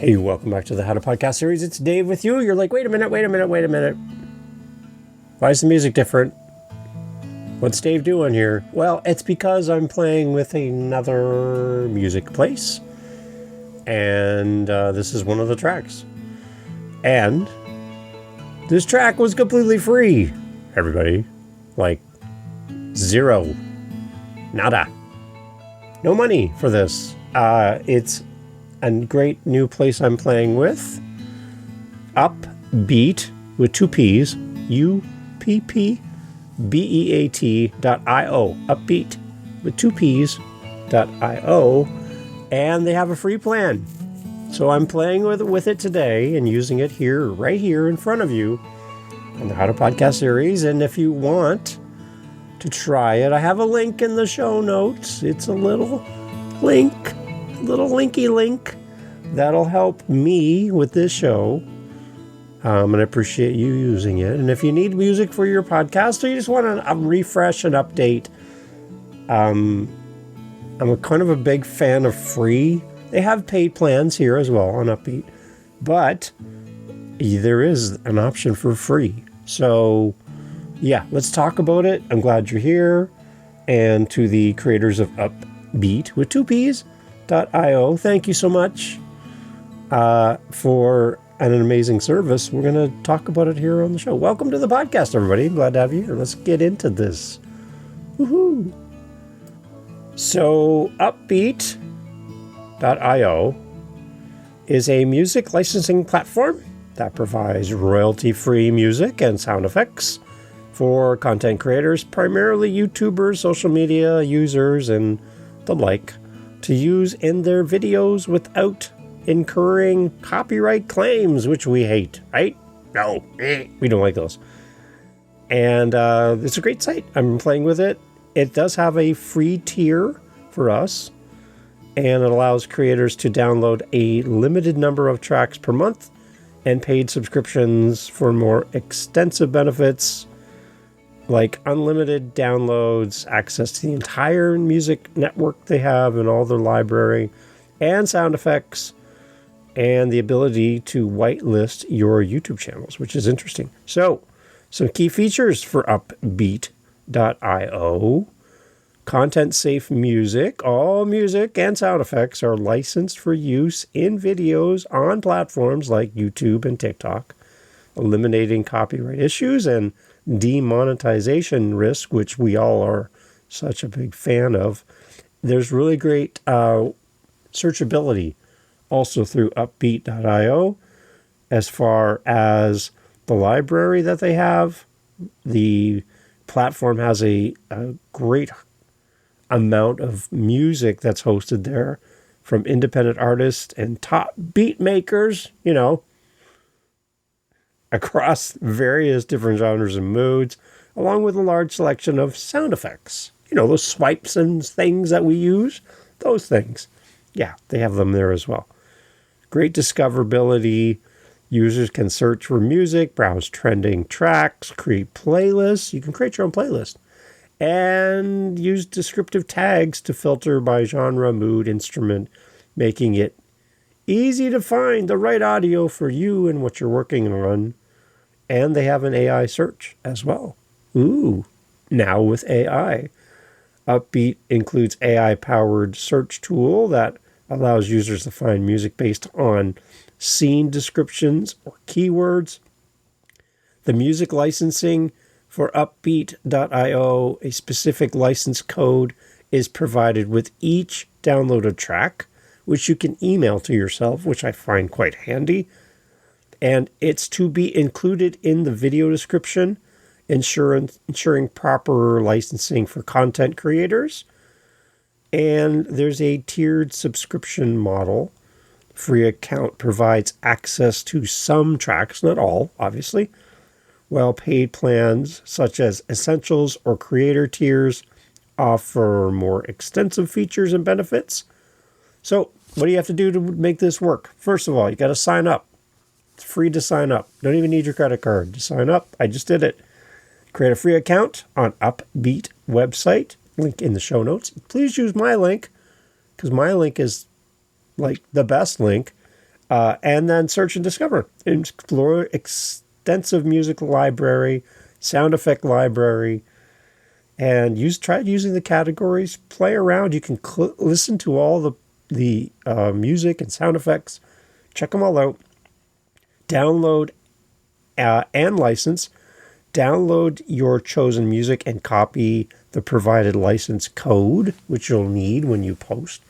Hey, welcome back to the How to Podcast series. It's Dave with you. You're like, wait a minute. Why is the music different? What's Dave doing here? Well, it's because I'm playing with another music place. And this is one of the tracks. And this track was completely free. Everybody. Like, zero. Nada. No money for this. It's a great new place I'm playing with. Uppbeat with two P's. Uppbeat.io. Uppbeat with two P's.io. And they have a free plan. So I'm playing with it today and using it here, right here in front of you on the How to Podcast series. And if you want to try it, I have a link in the show notes. It's a little link. Little linky link that'll help me with this show, and I appreciate you using it. And if you need music for your podcast or you just want to refresh and update, I'm a kind of a big fan of free. They have paid plans here as well on Uppbeat, but there is an option for free. So yeah, let's talk about it. I'm glad you're here. And to the creators of Uppbeat with two P's, .io. Thank you so much for an amazing service. We're going to talk about it here on the show. Welcome to the podcast, everybody. Glad to have you here. Let's get into this. Woohoo! So, Uppbeat.io is a music licensing platform that provides royalty-free music and sound effects for content creators, primarily YouTubers, social media users, and the like, to use in their videos without incurring copyright claims, which we hate, right? No, we don't like those. And it's a great site. I'm playing with it. It does have a free tier for us, and it allows creators to download a limited number of tracks per month and paid subscriptions for more extensive benefits like unlimited downloads, access to the entire music network they have and all their library, and sound effects, and the ability to whitelist your YouTube channels, which is interesting. So, some key features for Uppbeat.io. Content-safe music. All music and sound effects are licensed for use in videos on platforms like YouTube and TikTok, eliminating copyright issues and demonetization risk, which we all are such a big fan of. There's really great searchability also through Uppbeat.io as far as the library that they have. The platform has a great amount of music that's hosted there from independent artists and top beat makers, across various different genres and moods, along with a large selection of sound effects. Those swipes and things that we use, those things. Yeah, they have them there as well. Great discoverability. Users can search for music, browse trending tracks, create playlists. You can create your own playlist. And use descriptive tags to filter by genre, mood, instrument, making it easy to find the right audio for you and what you're working on. And they have an AI search as well. Ooh, now with AI. Uppbeat includes AI-powered search tool that allows users to find music based on scene descriptions or keywords. The music licensing for Uppbeat.io, a specific license code is provided with each downloaded track, which you can email to yourself, which I find quite handy. And it's to be included in the video description, ensuring proper licensing for content creators. And there's a tiered subscription model. Free account provides access to some tracks, not all, obviously, while paid plans such as Essentials or Creator tiers offer more extensive features and benefits. So what do you have to do to make this work? First of all, you got to sign up. It's free to sign up. Don't even need your credit card to sign up. I just did it. Create a free account on Uppbeat website. Link in the show notes. Please use my link because my link is like the best link. And then search and discover. Explore extensive music library, sound effect library, and try using the categories. Play around. You can listen to all the music and sound effects. Check them all out. Download and license. Download your chosen music and copy the provided license code, which you'll need when you post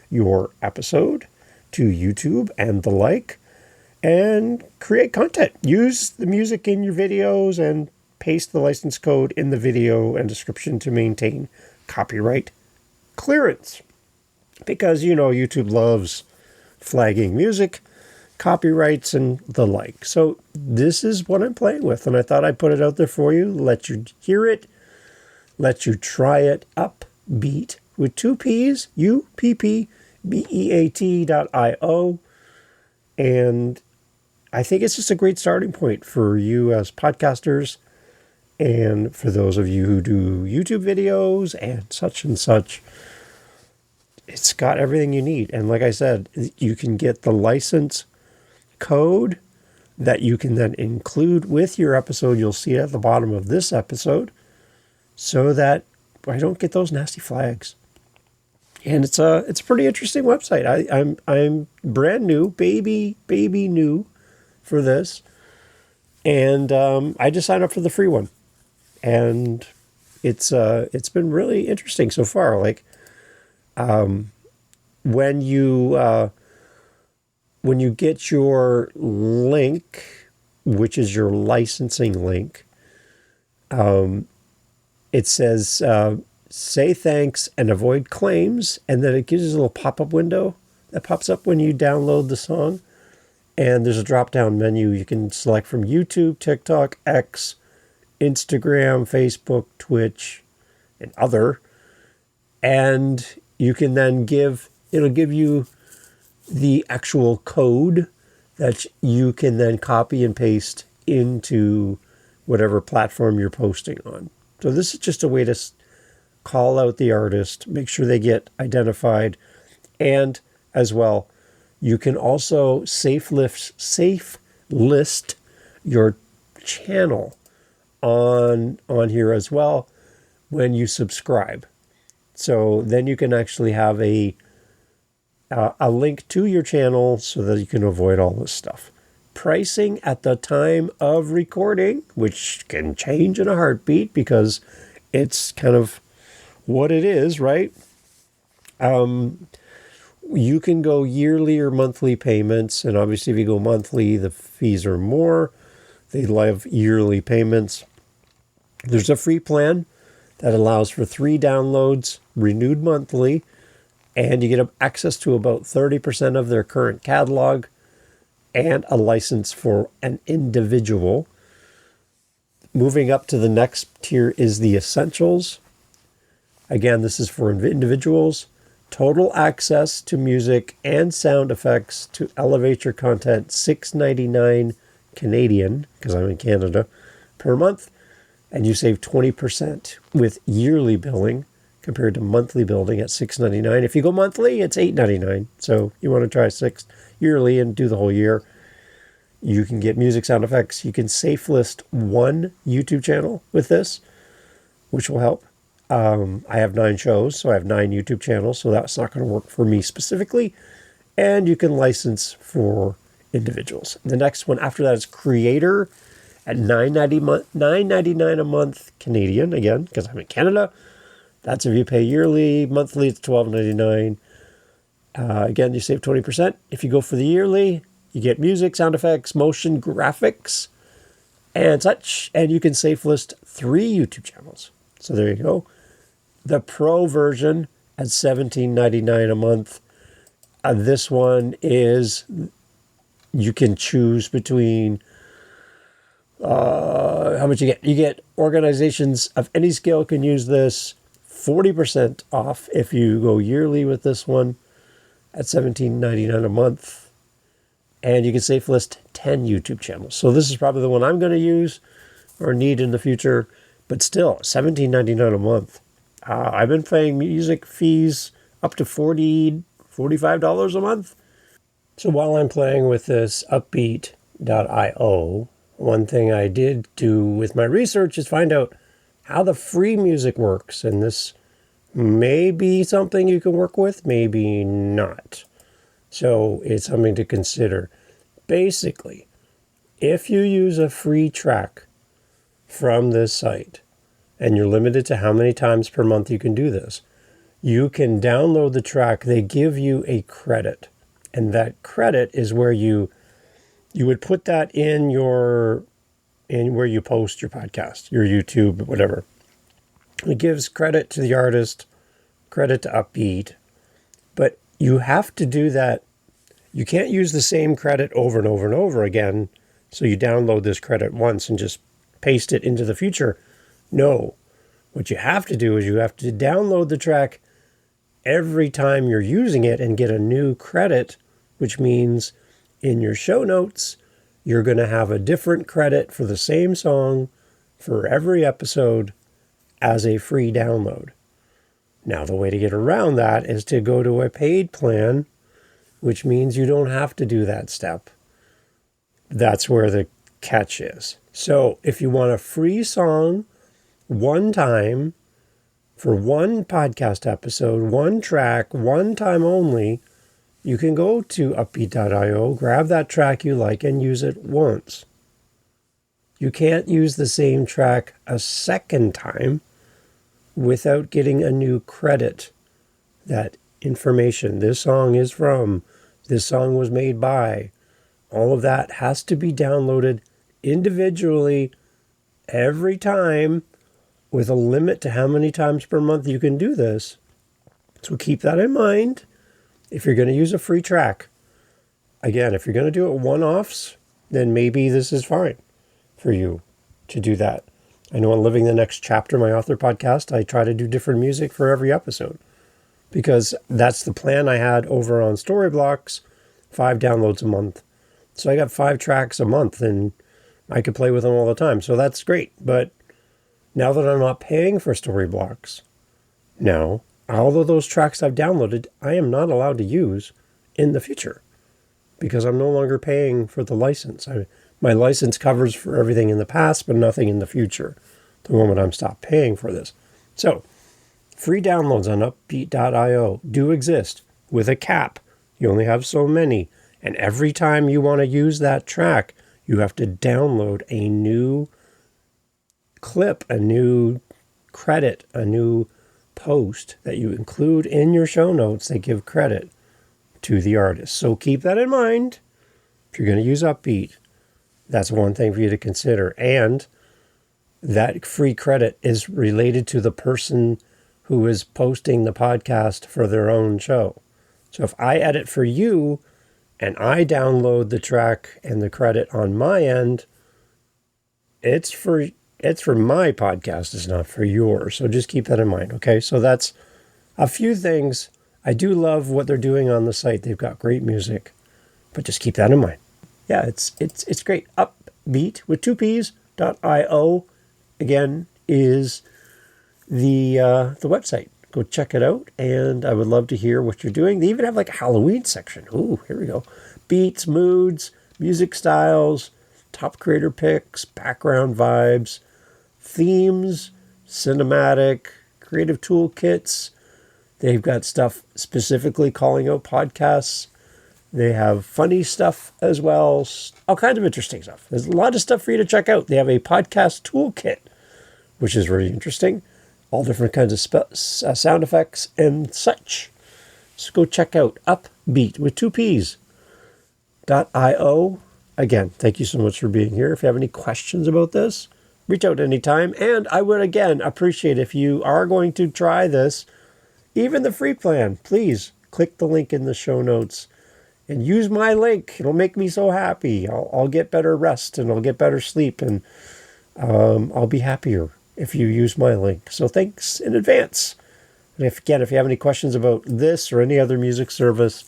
your episode to YouTube and the like, and create content. Use the music in your videos and paste the license code in the video and description to maintain copyright clearance. Because, YouTube loves flagging music, copyrights, and the like. So this is what I'm playing with, and I thought I'd put it out there for you, let you hear it, let you try it. Uppbeat with 2 P's, UPPBEAT.io. And I think it's just a great starting point for you as podcasters, and for those of you who do YouTube videos and such. It's got everything you need. And like I said, you can get the license code that you can then include with your episode. You'll see it at the bottom of this episode, so that I don't get those nasty flags. And it's a pretty interesting website. I'm brand new, baby new for this, and I just signed up for the free one, and it's been really interesting so far. Like, when you get your link, which is your licensing link, it says say thanks and avoid claims, and then it gives you a little pop-up window that pops up when you download the song, and there's a drop-down menu. You can select from YouTube, TikTok, X, Instagram, Facebook, Twitch, and other, and you can then it'll give you the actual code that you can then copy and paste into whatever platform you're posting on. So this is just a way to call out the artist, make sure they get identified, and as well, you can also safe list your channel on here as well when you subscribe. So then you can actually have a link to your channel so that you can avoid all this stuff. Pricing at the time of recording, which can change in a heartbeat because it's kind of what it is, right? You can go yearly or monthly payments, and obviously if you go monthly, the fees are more. They love yearly payments. There's a free plan that allows for 3 downloads, renewed monthly, and you get access to about 30% of their current catalog and a license for an individual. Moving up to the next tier is the Essentials. Again, this is for individuals. Total access to music and sound effects to elevate your content, $6.99 Canadian, because I'm in Canada, per month. And you save 20% with yearly billing compared to monthly billing at $6.99. If you go monthly, it's $8.99. So you want to try 6 yearly and do the whole year. You can get music, sound effects. You can safe list 1 YouTube channel with this, which will help. I have 9 shows, so I have 9 YouTube channels, so that's not going to work for me specifically. And you can license for individuals. The next one after that is Creator at $9.99 a month Canadian, again, because I'm in Canada. That's if you pay yearly. Monthly, it's $12.99. Again, you save 20%. If you go for the yearly, you get music, sound effects, motion graphics, and such. And you can safe list 3 YouTube channels. So there you go. The Pro version at $17.99 a month. This one is, you can choose between how much you get. You get organizations of any scale can use this. 40% off if you go yearly with this one at $17.99 a month. And you can safe list 10 YouTube channels. So this is probably the one I'm going to use or need in the future. But still, $17.99 a month. I've been paying music fees up to $45 a month. So while I'm playing with this Uppbeat.io, one thing I did do with my research is find out how the free music works. And this may be something you can work with, maybe not. So it's something to consider. Basically, if you use a free track from this site, and you're limited to how many times per month you can do this, you can download the track. They give you a credit. And that credit is where you would put that in where you post your podcast, your YouTube, whatever. It gives credit to the artist, credit to Uppbeat, but you have to do that. You can't use the same credit over and over and over again. So you download this credit once and just paste it into the future. No, what you have to do is you have to download the track every time you're using it and get a new credit, which means in your show notes, you're going to have a different credit for the same song for every episode as a free download. Now, the way to get around that is to go to a paid plan, which means you don't have to do that step. That's where the catch is. So if you want a free song one time for one podcast episode, one track, one time only, you can go to Uppbeat.io, grab that track you like, and use it once. You can't use the same track a second time without getting a new credit. That information, this song is from, this song was made by, all of that has to be downloaded individually every time with a limit to how many times per month you can do this. So keep that in mind if you're going to use a free track. Again, if you're going to do it one-offs, then maybe this is fine for you to do that. I know on Living the Next Chapter, my author podcast, I try to do different music for every episode because that's the plan I had over on Storyblocks, 5 downloads a month. So I got 5 tracks a month and I could play with them all the time. So that's great. But now that I'm not paying for Storyblocks, now, all of those tracks I've downloaded, I am not allowed to use in the future because I'm no longer paying for the license. My license covers for everything in the past, but nothing in the future, the moment I'm stopped paying for this. So, free downloads on Uppbeat.io do exist with a cap. You only have so many. And every time you want to use that track, you have to download a new clip, a new credit, a new post that you include in your show notes that give credit to the artist. So keep that in mind. If you're going to use Uppbeat, that's one thing for you to consider. And that free credit is related to the person who is posting the podcast for their own show. So if I edit for you and I download the track and the credit on my end, it's for my podcast, it's not for yours. So just keep that in mind, okay? So that's a few things. I do love what they're doing on the site. They've got great music, but just keep that in mind. Yeah, it's great. Uppbeat with 2 P's.io, again, is the website. Go check it out, and I would love to hear what you're doing. They even have like a Halloween section. Ooh, here we go. Beats, moods, music styles, top creator picks, background vibes, themes, cinematic, creative toolkits. They've got stuff specifically calling out podcasts. They have funny stuff as well. All kinds of interesting stuff. There's a lot of stuff for you to check out. They have a podcast toolkit, which is really interesting. All different kinds of sound effects and such. So go check out Uppbeat with 2 P's.io. Again, thank you so much for being here. If you have any questions about this, reach out anytime. And I would, again, appreciate if you are going to try this, even the free plan, please click the link in the show notes and use my link. It'll make me so happy. I'll get better rest and I'll get better sleep and I'll be happier if you use my link. So thanks in advance. And if you have any questions about this or any other music service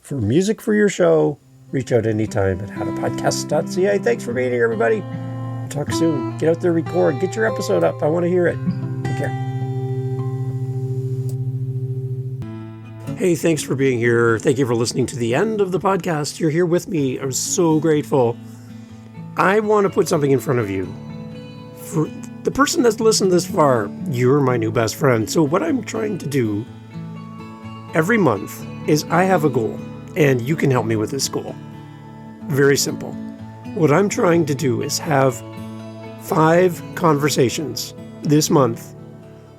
for music for your show, reach out anytime at howtopodcast.ca. Thanks for being here, everybody. Talk soon. Get out there, record, get your episode up. I want to hear it. Take care. Hey, thanks for being here. Thank you for listening to the end of the podcast. You're here with me. I'm so grateful. I want to put something in front of you. For the person that's listened this far, you're my new best friend. So what I'm trying to do every month is I have a goal, and you can help me with this goal. Very simple. What I'm trying to do is have 5 conversations this month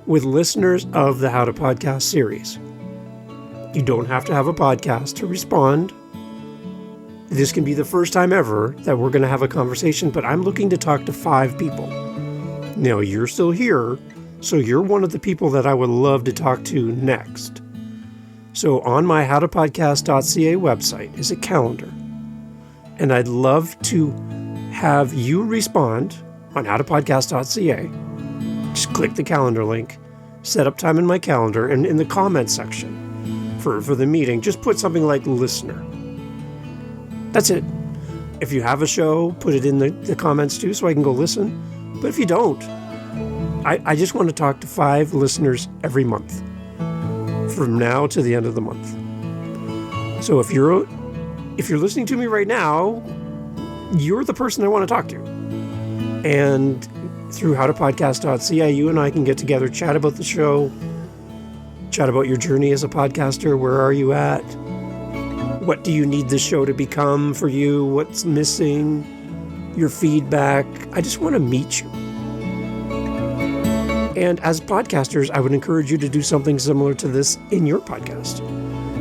with listeners of the How to Podcast series. You don't have to have a podcast to respond. This can be the first time ever that we're going to have a conversation, but I'm looking to talk to 5 people. Now, you're still here, so you're one of the people that I would love to talk to next. So on my howtopodcast.ca website is a calendar, and I'd love to have you respond on howtopodcast.ca. Just click the calendar link, set up time in my calendar, and in the comments section for the meeting, just put something like listener. That's it. If you have a show, put it in the comments too so I can go listen. But if you don't, I just want to talk to 5 listeners every month from now to the end of the month. So if you're listening to me right now, you're the person I want to talk to. And through howtopodcast.ca, you and I can get together, chat about the show, chat about your journey as a podcaster. Where are you at? What do you need the show to become for you? What's missing? Your feedback. I just want to meet you. And as podcasters, I would encourage you to do something similar to this in your podcast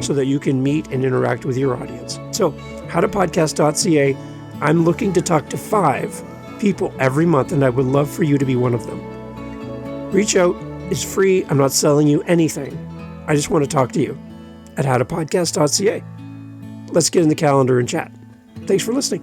so that you can meet and interact with your audience. So, howtopodcast.ca, I'm looking to talk to 5 people every month, and I would love for you to be one of them. Reach out. It's free. I'm not selling you anything. I just want to talk to you at howtopodcast.ca. Let's get in the calendar and chat. Thanks for listening.